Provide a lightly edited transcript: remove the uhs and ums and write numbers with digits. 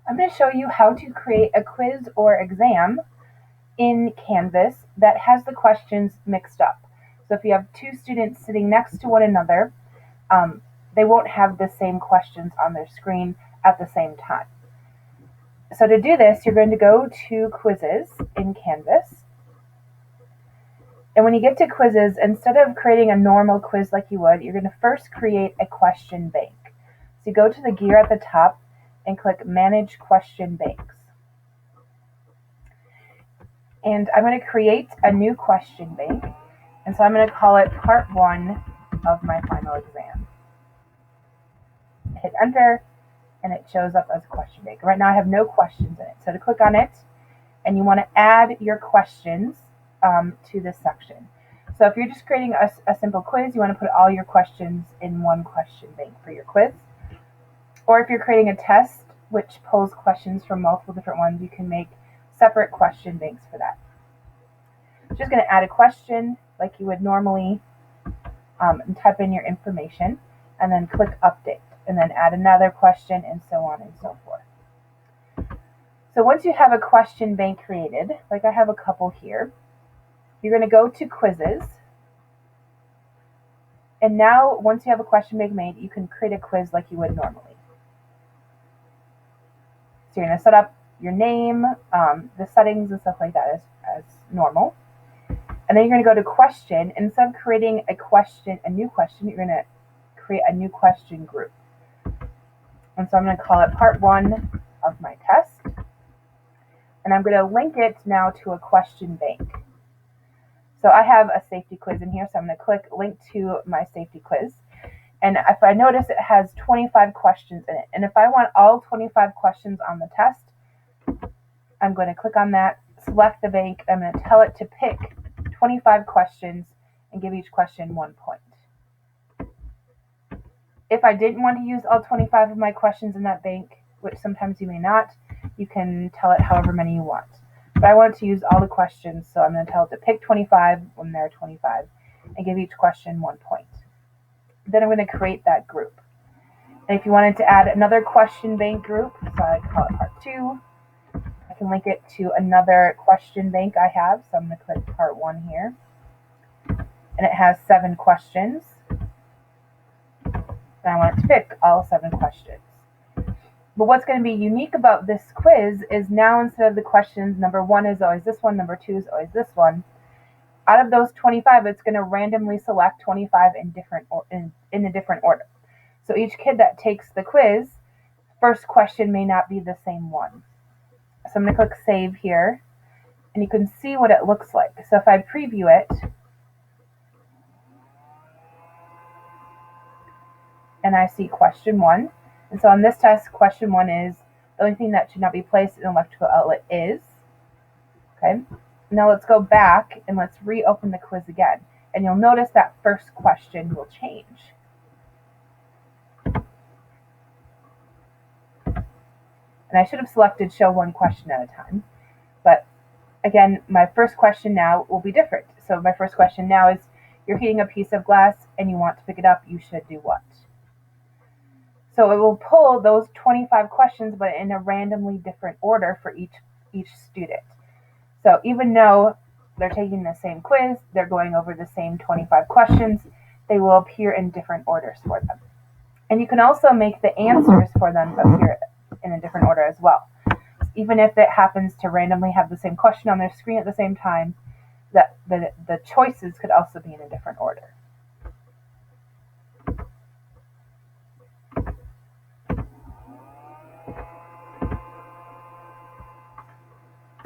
I'm going to show you how to create a quiz or exam in Canvas that has the questions mixed up. So if you have two students sitting next to one another, they won't have the same questions on their screen at the same time. So to do this, you're going to go to Quizzes in Canvas. And when you get to Quizzes, instead of creating a normal quiz like you would, you're going to first create a question bank. So you go to the gear at the top and click Manage Question Banks. And I'm going to create a new question bank. And so I'm going to call it Part 1 of my final exam. Hit Enter, and it shows up as a question bank. Right now I have no questions in it. So to click on it, and you want to add your questions to this section. So if you're just creating a simple quiz, you want to put all your questions in one question bank for your quiz. Or if you're creating a test, which pulls questions from multiple different ones, you can make separate question banks for that. I'm just going to add a question like you would normally and type in your information, and then click Update, and then add another question, and so on and so forth. So once you have a question bank created, like I have a couple here, you're going to go to Quizzes. And now, once you have a question bank made, you can create a quiz like you would normally. So you're going to set up your name, the settings and stuff like that as normal. And then you're going to go to question. Instead of creating a new question, you're going to create a new question group. And so I'm going to call it Part 1 of my test. And I'm going to link it now to a question bank. So I have a safety quiz in here, so I'm going to click Link to my safety quiz. And if I notice, it has 25 questions in it. And if I want all 25 questions on the test, I'm going to click on that, select the bank, I'm going to tell it to pick 25 questions and give each question 1 point. If I didn't want to use all 25 of my questions in that bank, which sometimes you may not, you can tell it however many you want. But I wanted to use all the questions, so I'm going to tell it to pick 25 when there are 25 and give each question 1 point. Then I'm going to create that group. And if you wanted to add another question bank group, so I call it Part 2, I can link it to another question bank I have. So I'm going to click Part 1 here. And it has 7 questions. And I want it to pick all 7 questions. But what's going to be unique about this quiz is now instead of the questions, number 1 is always this one, number 2 is always this one. Out of those 25, it's going to randomly select 25 in a different order. So each kid that takes the quiz, first question may not be the same one. So I'm going to click Save here, and you can see what it looks like. So if I preview it, and I see question 1, and so on this test, question 1 is, the only thing that should not be placed in an electrical outlet is, okay? Now let's go back and let's reopen the quiz again. And you'll notice that first question will change. And I should have selected show 1 question at a time. But again, my first question now will be different. So my first question now is, you're heating a piece of glass and you want to pick it up, you should do what? So it will pull those 25 questions, but in a randomly different order for each student. So even though they're taking the same quiz, they're going over the same 25 questions, they will appear in different orders for them. And you can also make the answers for them appear in a different order as well. Even if it happens to randomly have the same question on their screen at the same time, the choices could also be in a different order.